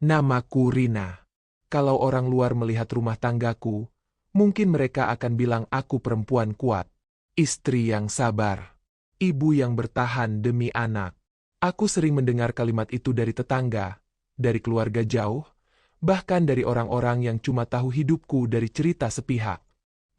Namaku Rina. Kalau orang luar melihat rumah tanggaku, mungkin mereka akan bilang aku perempuan kuat. Istri yang sabar. Ibu yang bertahan demi anak. Aku sering mendengar kalimat itu dari tetangga, dari keluarga jauh, bahkan dari orang-orang yang cuma tahu hidupku dari cerita sepihak.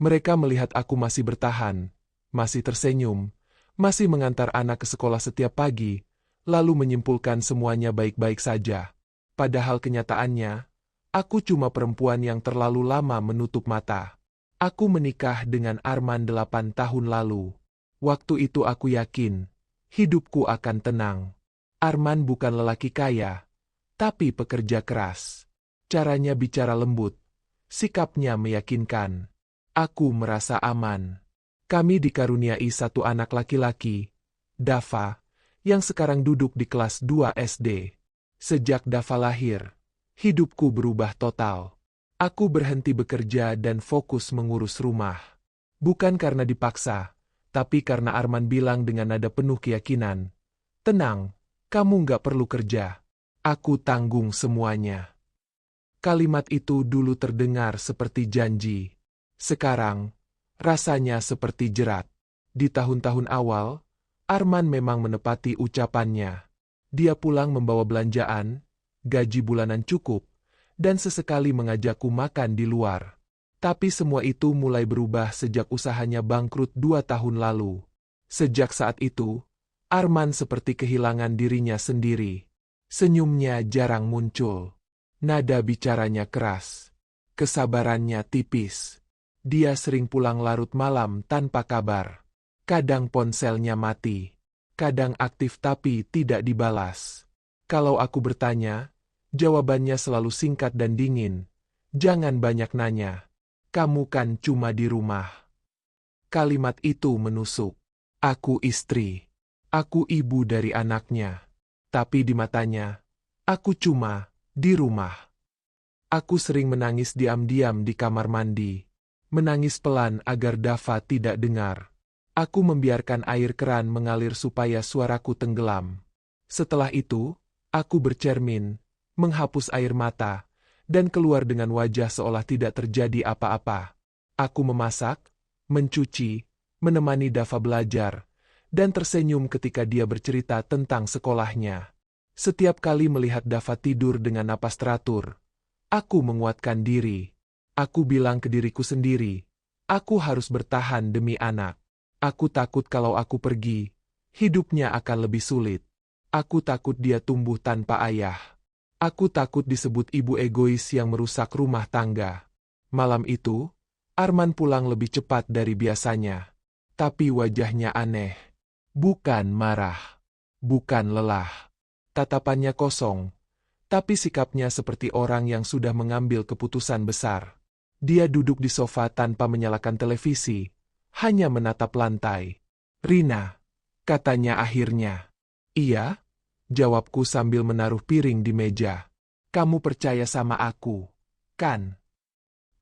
Mereka melihat aku masih bertahan, masih tersenyum, masih mengantar anak ke sekolah setiap pagi, lalu menyimpulkan semuanya baik-baik saja. Padahal kenyataannya, aku cuma perempuan yang terlalu lama menutup mata. Aku menikah dengan Arman 8 tahun lalu. Waktu itu aku yakin, hidupku akan tenang. Arman bukan lelaki kaya, tapi pekerja keras. Caranya bicara lembut, sikapnya meyakinkan. Aku merasa aman. Kami dikaruniai satu anak laki-laki, Dava, yang sekarang duduk di kelas 2 SD. Sejak Dava lahir, hidupku berubah total. Aku berhenti bekerja dan fokus mengurus rumah. Bukan karena dipaksa, tapi karena Arman bilang dengan nada penuh keyakinan, "Tenang, kamu nggak perlu kerja. Aku tanggung semuanya." Kalimat itu dulu terdengar seperti janji. Sekarang, rasanya seperti jerat. Di tahun-tahun awal, Arman memang menepati ucapannya. Dia pulang membawa belanjaan, gaji bulanan cukup, dan sesekali mengajakku makan di luar. Tapi semua itu mulai berubah sejak usahanya bangkrut 2 tahun lalu. Sejak saat itu, Arman seperti kehilangan dirinya sendiri. Senyumnya jarang muncul. Nada bicaranya keras. Kesabarannya tipis. Dia sering pulang larut malam tanpa kabar. Kadang ponselnya mati. Kadang aktif tapi tidak dibalas. Kalau aku bertanya, jawabannya selalu singkat dan dingin. "Jangan banyak nanya. Kamu kan cuma di rumah." Kalimat itu menusuk. Aku istri. Aku ibu dari anaknya. Tapi di matanya, aku cuma di rumah. Aku sering menangis diam-diam di kamar mandi. Menangis pelan agar Dava tidak dengar. Aku membiarkan air keran mengalir supaya suaraku tenggelam. Setelah itu, aku bercermin, menghapus air mata, dan keluar dengan wajah seolah tidak terjadi apa-apa. Aku memasak, mencuci, menemani Dava belajar, dan tersenyum ketika dia bercerita tentang sekolahnya. Setiap kali melihat Dava tidur dengan napas teratur, aku menguatkan diri. Aku bilang ke diriku sendiri, aku harus bertahan demi anak. Aku takut kalau aku pergi, hidupnya akan lebih sulit. Aku takut dia tumbuh tanpa ayah. Aku takut disebut ibu egois yang merusak rumah tangga. Malam itu, Arman pulang lebih cepat dari biasanya. Tapi wajahnya aneh. Bukan marah. Bukan lelah. Tatapannya kosong. Tapi sikapnya seperti orang yang sudah mengambil keputusan besar. Dia duduk di sofa tanpa menyalakan televisi, hanya menatap lantai. "Rina," katanya akhirnya. "Iya," jawabku sambil menaruh piring di meja. "Kamu percaya sama aku, kan?"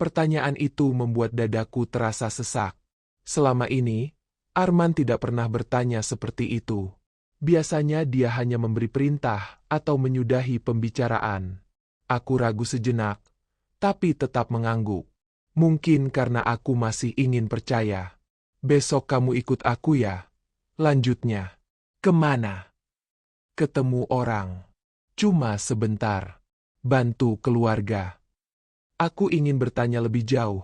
Pertanyaan itu membuat dadaku terasa sesak. Selama ini, Arman tidak pernah bertanya seperti itu. Biasanya dia hanya memberi perintah atau menyudahi pembicaraan. Aku ragu sejenak, tapi tetap mengangguk. Mungkin karena aku masih ingin percaya. "Besok kamu ikut aku ya?" Lanjutnya. "Kemana?" "Ketemu orang. Cuma sebentar. Bantu keluarga." Aku ingin bertanya lebih jauh,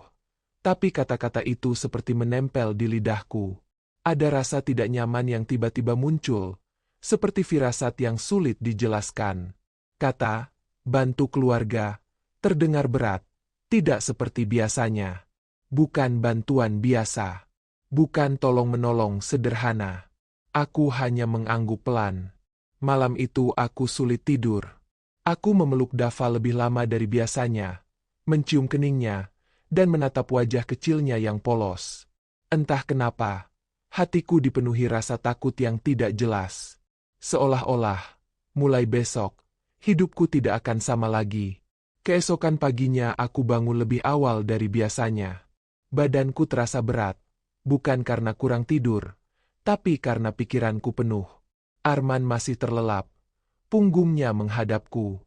tapi kata-kata itu seperti menempel di lidahku. Ada rasa tidak nyaman yang tiba-tiba muncul, seperti firasat yang sulit dijelaskan. Kata, "bantu keluarga," terdengar berat, tidak seperti biasanya. Bukan bantuan biasa. Bukan tolong-menolong sederhana. Aku hanya mengangguk pelan. Malam itu aku sulit tidur. Aku memeluk Dava lebih lama dari biasanya, mencium keningnya, dan menatap wajah kecilnya yang polos. Entah kenapa, hatiku dipenuhi rasa takut yang tidak jelas. Seolah-olah, mulai besok, hidupku tidak akan sama lagi. Keesokan paginya aku bangun lebih awal dari biasanya. Badanku terasa berat. Bukan karena kurang tidur, tapi karena pikiranku penuh. Arman masih terlelap. Punggungnya menghadapku.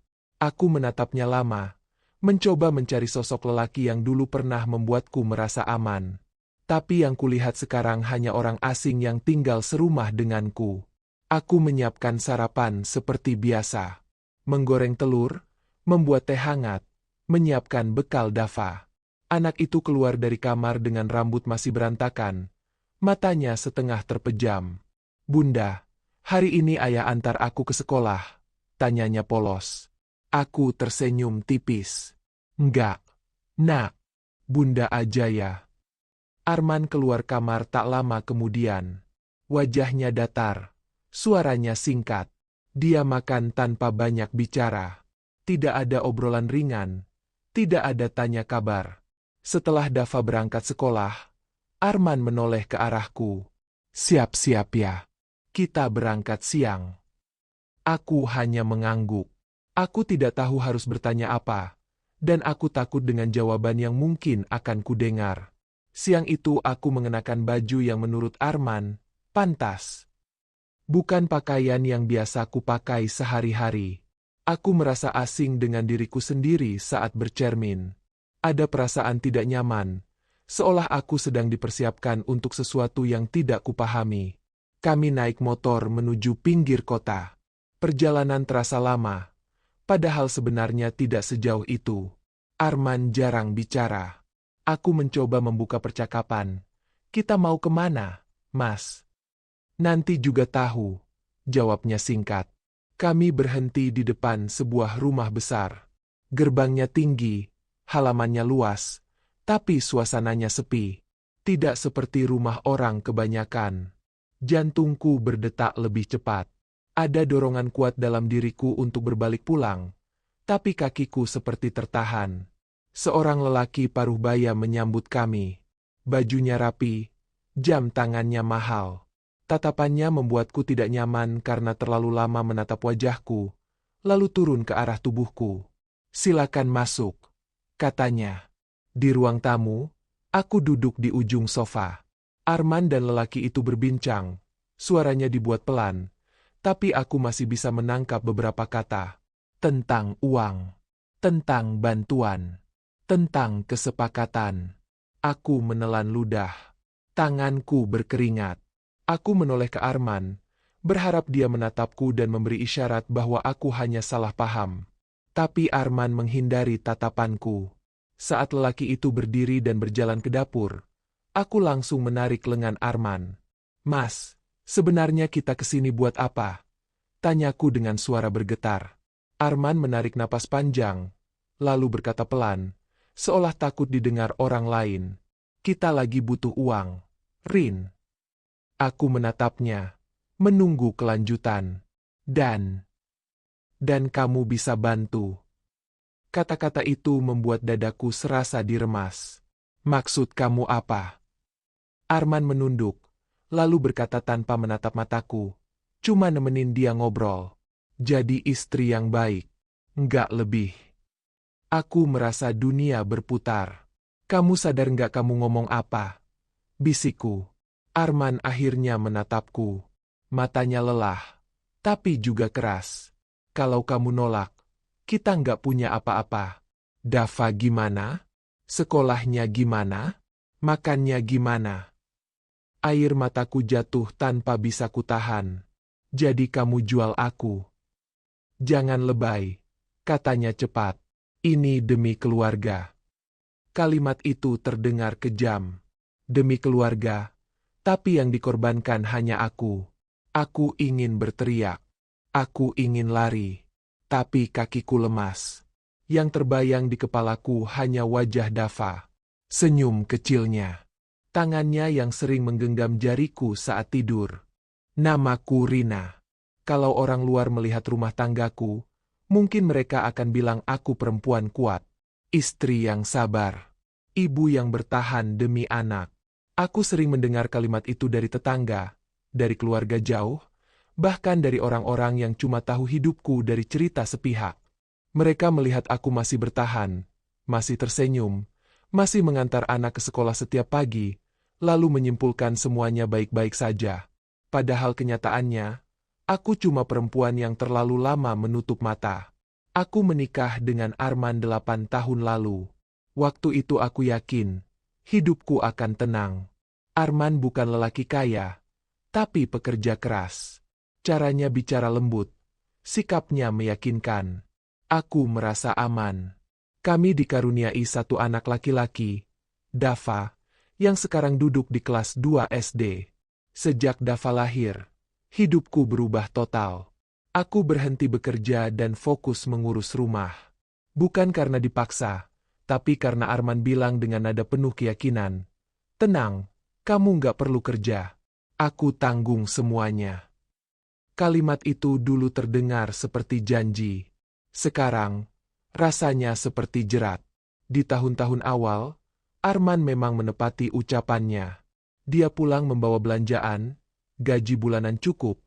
Aku menatapnya lama, mencoba mencari sosok lelaki yang dulu pernah membuatku merasa aman. Tapi yang kulihat sekarang hanya orang asing yang tinggal serumah denganku. Aku menyiapkan sarapan seperti biasa. Menggoreng telur, membuat teh hangat, menyiapkan bekal Dava. Anak itu keluar dari kamar dengan rambut masih berantakan. Matanya setengah terpejam. "Bunda, hari ini ayah antar aku ke sekolah?" tanyanya polos. Aku tersenyum tipis. "Enggak, nak. Bunda aja ya." Arman keluar kamar tak lama kemudian. Wajahnya datar, suaranya singkat. Dia makan tanpa banyak bicara. Tidak ada obrolan ringan, tidak ada tanya kabar. Setelah Dava berangkat sekolah, Arman menoleh ke arahku. "Siap-siap ya. Kita berangkat siang." Aku hanya mengangguk. Aku tidak tahu harus bertanya apa, dan aku takut dengan jawaban yang mungkin akan kudengar. Siang itu aku mengenakan baju yang menurut Arman pantas. Bukan pakaian yang biasa kupakai sehari-hari. Aku merasa asing dengan diriku sendiri saat bercermin. Ada perasaan tidak nyaman, seolah aku sedang dipersiapkan untuk sesuatu yang tidak kupahami. Kami naik motor menuju pinggir kota. Perjalanan terasa lama, padahal sebenarnya tidak sejauh itu. Arman jarang bicara. Aku mencoba membuka percakapan. "Kita mau kemana, Mas?" "Nanti juga tahu," jawabnya singkat. Kami berhenti di depan sebuah rumah besar. Gerbangnya tinggi, halamannya luas, tapi suasananya sepi. Tidak seperti rumah orang kebanyakan. Jantungku berdetak lebih cepat. Ada dorongan kuat dalam diriku untuk berbalik pulang, tapi kakiku seperti tertahan. Seorang lelaki paruh baya menyambut kami. Bajunya rapi, jam tangannya mahal. Tatapannya membuatku tidak nyaman karena terlalu lama menatap wajahku, lalu turun ke arah tubuhku. "Silakan masuk," katanya. Di ruang tamu, aku duduk di ujung sofa. Arman dan lelaki itu berbincang. Suaranya dibuat pelan, tapi aku masih bisa menangkap beberapa kata. Tentang uang, tentang bantuan, tentang kesepakatan. Aku menelan ludah. Tanganku berkeringat. Aku menoleh ke Arman, berharap dia menatapku dan memberi isyarat bahwa aku hanya salah paham. Tapi Arman menghindari tatapanku. Saat lelaki itu berdiri dan berjalan ke dapur, aku langsung menarik lengan Arman. "Mas, sebenarnya kita kesini buat apa?" tanyaku dengan suara bergetar. Arman menarik napas panjang, lalu berkata pelan, seolah takut didengar orang lain. "Kita lagi butuh uang, Rin." Aku menatapnya, menunggu kelanjutan. Dan kamu bisa bantu." Kata-kata itu membuat dadaku serasa diremas. "Maksud kamu apa?" Arman menunduk, lalu berkata tanpa menatap mataku, "Cuma nemenin dia ngobrol. Jadi istri yang baik, nggak lebih." Aku merasa dunia berputar. "Kamu sadar nggak kamu ngomong apa?" bisikku. Arman akhirnya menatapku. Matanya lelah, tapi juga keras. "Kalau kamu nolak, kita nggak punya apa-apa." "Dava gimana? Sekolahnya gimana? Makannya gimana?" Air mataku jatuh tanpa bisa kutahan. "Jadi kamu jual aku?" "Jangan lebay," katanya cepat. "Ini demi keluarga." Kalimat itu terdengar kejam. Demi keluarga, tapi yang dikorbankan hanya aku. Aku ingin berteriak. Aku ingin lari. Tapi kakiku lemas. Yang terbayang di kepalaku hanya wajah Dava. Senyum kecilnya. Tangannya yang sering menggenggam jariku saat tidur. "Namaku Rina." Kalau orang luar melihat rumah tanggaku, mungkin mereka akan bilang aku perempuan kuat. Istri yang sabar. Ibu yang bertahan demi anak. Aku sering mendengar kalimat itu dari tetangga, dari keluarga jauh, bahkan dari orang-orang yang cuma tahu hidupku dari cerita sepihak. Mereka melihat aku masih bertahan, masih tersenyum, masih mengantar anak ke sekolah setiap pagi, lalu menyimpulkan semuanya baik-baik saja. Padahal kenyataannya, aku cuma perempuan yang terlalu lama menutup mata. Aku menikah dengan Arman 8 tahun lalu. Waktu itu aku yakin, hidupku akan tenang. Arman bukan lelaki kaya, tapi pekerja keras. Caranya bicara lembut, sikapnya meyakinkan. Aku merasa aman. Kami dikaruniai satu anak laki-laki, Dava, yang sekarang duduk di kelas 2 SD. Sejak Dava lahir, hidupku berubah total. Aku berhenti bekerja dan fokus mengurus rumah. Bukan karena dipaksa, tapi karena Arman bilang dengan nada penuh keyakinan, "Tenang, kamu nggak perlu kerja. Aku tanggung semuanya." Kalimat itu dulu terdengar seperti janji. Sekarang, rasanya seperti jerat. Di tahun-tahun awal, Arman memang menepati ucapannya. Dia pulang membawa belanjaan, gaji bulanan cukup,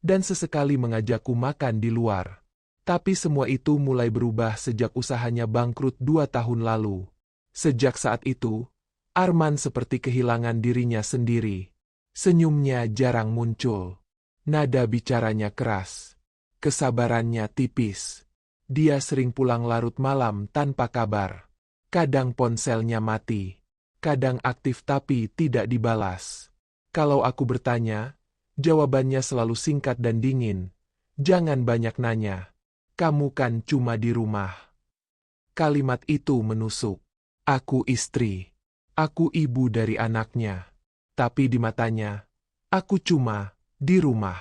dan sesekali mengajakku makan di luar. Tapi semua itu mulai berubah sejak usahanya bangkrut 2 tahun lalu. Sejak saat itu, Arman seperti kehilangan dirinya sendiri. Senyumnya jarang muncul. Nada bicaranya keras. Kesabarannya tipis. Dia sering pulang larut malam tanpa kabar. Kadang ponselnya mati. Kadang aktif tapi tidak dibalas. Kalau aku bertanya, jawabannya selalu singkat dan dingin. "Jangan banyak nanya. Kamu kan cuma di rumah." Kalimat itu menusuk. Aku istri. Aku ibu dari anaknya. Tapi di matanya, aku cuma di rumah.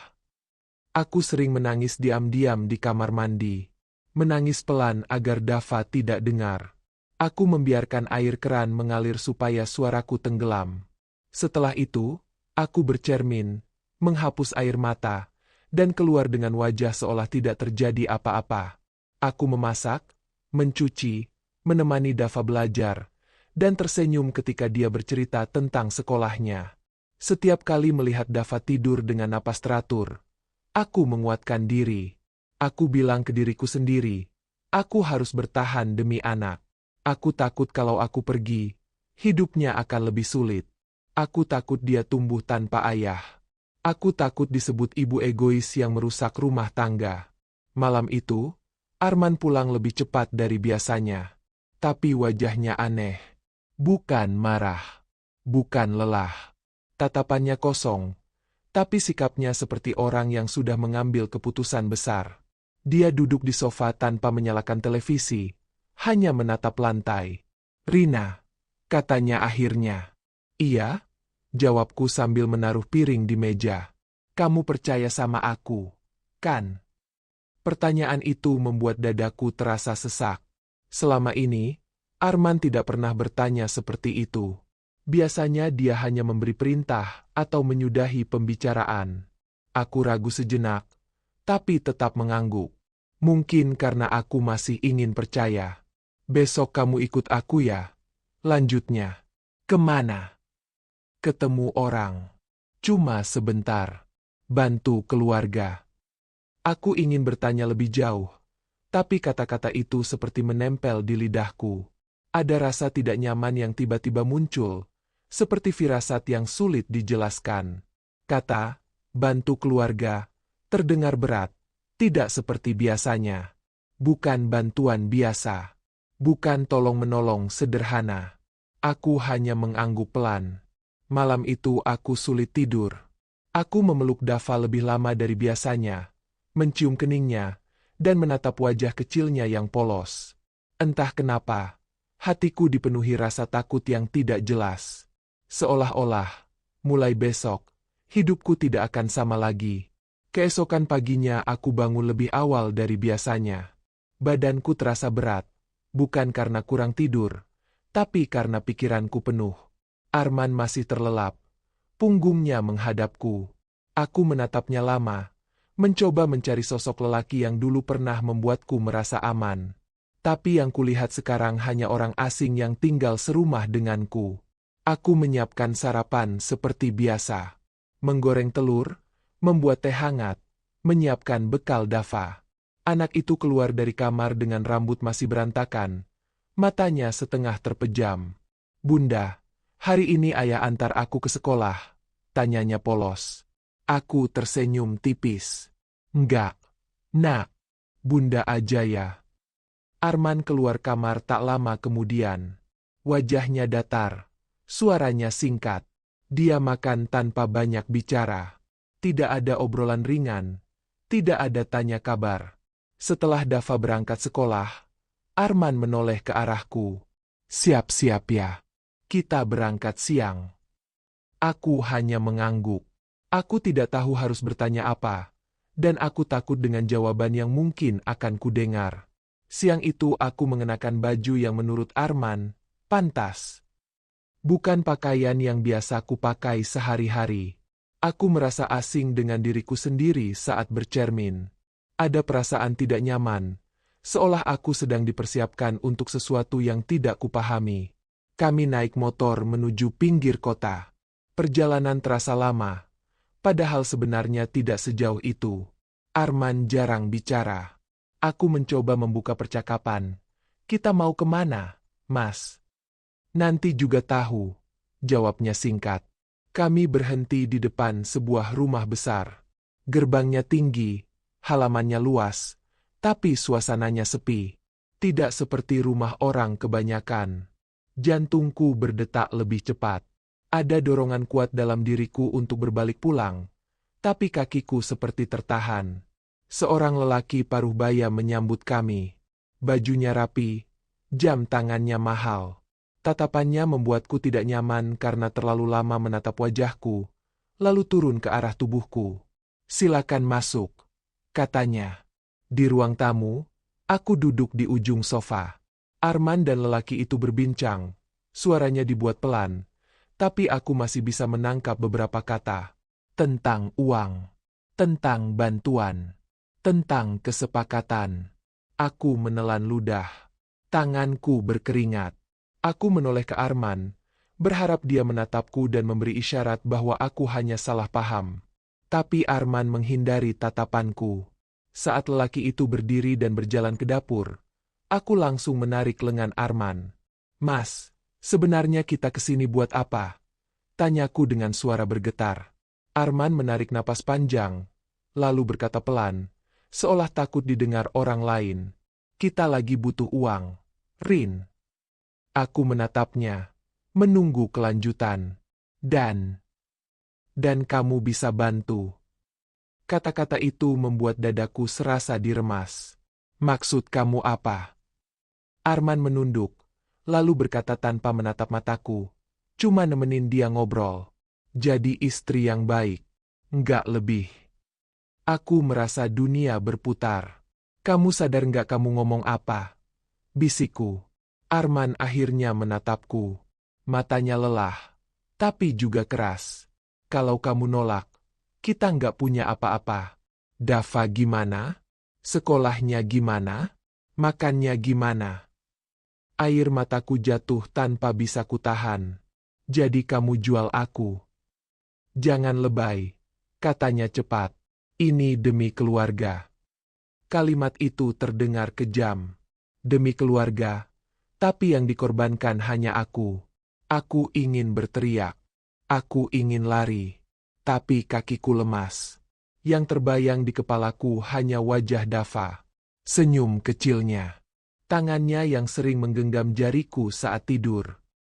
Aku sering menangis diam-diam di kamar mandi. Menangis pelan agar Dava tidak dengar. Aku membiarkan air keran mengalir supaya suaraku tenggelam. Setelah itu, aku bercermin, menghapus air mata, dan keluar dengan wajah seolah tidak terjadi apa-apa. Aku memasak, mencuci, menemani Dava belajar, dan tersenyum ketika dia bercerita tentang sekolahnya. Setiap kali melihat Dava tidur dengan napas teratur, aku menguatkan diri. Aku bilang ke diriku sendiri, aku harus bertahan demi anak. Aku takut kalau aku pergi, hidupnya akan lebih sulit. Aku takut dia tumbuh tanpa ayah. Aku takut disebut ibu egois yang merusak rumah tangga. Malam itu, Arman pulang lebih cepat dari biasanya. Tapi wajahnya aneh. Bukan marah. Bukan lelah. Tatapannya kosong. Tapi sikapnya seperti orang yang sudah mengambil keputusan besar. Dia duduk di sofa tanpa menyalakan televisi. Hanya menatap lantai. "Rina," katanya akhirnya. "Iya," jawabku sambil menaruh piring di meja. "Kamu percaya sama aku, kan?" Pertanyaan itu membuat dadaku terasa sesak. Selama ini, Arman tidak pernah bertanya seperti itu. Biasanya dia hanya memberi perintah atau menyudahi pembicaraan. Aku ragu sejenak, tapi tetap mengangguk. Mungkin karena aku masih ingin percaya. "Besok kamu ikut aku ya?" lanjutnya. "Kemana?" "Ketemu orang. Cuma sebentar. Bantu keluarga." Aku ingin bertanya lebih jauh, tapi kata-kata itu seperti menempel di lidahku. Ada rasa tidak nyaman yang tiba-tiba muncul, seperti firasat yang sulit dijelaskan. Kata, "bantu keluarga," terdengar berat, tidak seperti biasanya. Bukan bantuan biasa. Bukan tolong-menolong sederhana. Aku hanya mengangguk pelan. Malam itu aku sulit tidur. Aku memeluk Dava lebih lama dari biasanya, mencium keningnya, dan menatap wajah kecilnya yang polos. Entah kenapa, hatiku dipenuhi rasa takut yang tidak jelas. Seolah-olah, mulai besok, hidupku tidak akan sama lagi. Keesokan paginya aku bangun lebih awal dari biasanya. Badanku terasa berat. Bukan karena kurang tidur, tapi karena pikiranku penuh. Arman masih terlelap. Punggungnya menghadapku. Aku menatapnya lama, mencoba mencari sosok lelaki yang dulu pernah membuatku merasa aman. Tapi yang kulihat sekarang hanya orang asing yang tinggal serumah denganku. Aku menyiapkan sarapan seperti biasa. Menggoreng telur, membuat teh hangat, menyiapkan bekal Dava. Anak itu keluar dari kamar dengan rambut masih berantakan. Matanya setengah terpejam. "Bunda, hari ini ayah antar aku ke sekolah?" tanyanya polos. Aku tersenyum tipis. "Enggak, nak. Bunda aja ya." Arman keluar kamar tak lama kemudian. Wajahnya datar, suaranya singkat. Dia makan tanpa banyak bicara. Tidak ada obrolan ringan, tidak ada tanya kabar. Setelah Dava berangkat sekolah, Arman menoleh ke arahku. Siap-siap ya. Kita berangkat siang. Aku hanya mengangguk. Aku tidak tahu harus bertanya apa, dan aku takut dengan jawaban yang mungkin akan kudengar. Siang itu aku mengenakan baju yang menurut Arman pantas. Bukan pakaian yang biasa kupakai sehari-hari. Aku merasa asing dengan diriku sendiri saat bercermin. Ada perasaan tidak nyaman, seolah aku sedang dipersiapkan untuk sesuatu yang tidak kupahami. Kami naik motor menuju pinggir kota. Perjalanan terasa lama, padahal sebenarnya tidak sejauh itu. Arman jarang bicara. Aku mencoba membuka percakapan. Kita mau kemana, Mas? Nanti juga tahu, jawabnya singkat. Kami berhenti di depan sebuah rumah besar. Gerbangnya tinggi, halamannya luas, tapi suasananya sepi. Tidak seperti rumah orang kebanyakan. Jantungku berdetak lebih cepat. Ada dorongan kuat dalam diriku untuk berbalik pulang, tapi kakiku seperti tertahan. Seorang lelaki paruh baya menyambut kami. Bajunya rapi, jam tangannya mahal. Tatapannya membuatku tidak nyaman karena terlalu lama menatap wajahku, lalu turun ke arah tubuhku. Silakan masuk, katanya. Di ruang tamu, aku duduk di ujung sofa. Arman dan lelaki itu berbincang. Suaranya dibuat pelan, tapi aku masih bisa menangkap beberapa kata. Tentang uang, tentang bantuan, tentang kesepakatan. Aku menelan ludah. Tanganku berkeringat. Aku menoleh ke Arman, berharap dia menatapku dan memberi isyarat bahwa aku hanya salah paham. Tapi Arman menghindari tatapanku. Saat lelaki itu berdiri dan berjalan ke dapur, aku langsung menarik lengan Arman. Mas, sebenarnya kita kesini buat apa? Tanyaku dengan suara bergetar. Arman menarik napas panjang, lalu berkata pelan, seolah takut didengar orang lain. Kita lagi butuh uang, Rin. Aku menatapnya, menunggu kelanjutan. Dan kamu bisa bantu. Kata-kata itu membuat dadaku serasa diremas. Maksud kamu apa? Arman menunduk, lalu berkata tanpa menatap mataku. Cuma nemenin dia ngobrol. Jadi istri yang baik. Enggak lebih. Aku merasa dunia berputar. Kamu sadar enggak kamu ngomong apa? Bisikku. Arman akhirnya menatapku. Matanya lelah, tapi juga keras. Kalau kamu nolak, kita nggak punya apa-apa. Dava gimana? Sekolahnya gimana? Makannya gimana? Air mataku jatuh tanpa bisa kutahan. Jadi kamu jual aku? Jangan lebay, katanya cepat. Ini demi keluarga. Kalimat itu terdengar kejam. Demi keluarga. Tapi yang dikorbankan hanya aku. Aku ingin berteriak. Aku ingin lari. Tapi kakiku lemas. Yang terbayang di kepalaku hanya wajah Dava. Senyum kecilnya. Tangannya yang sering menggenggam jariku saat tidur.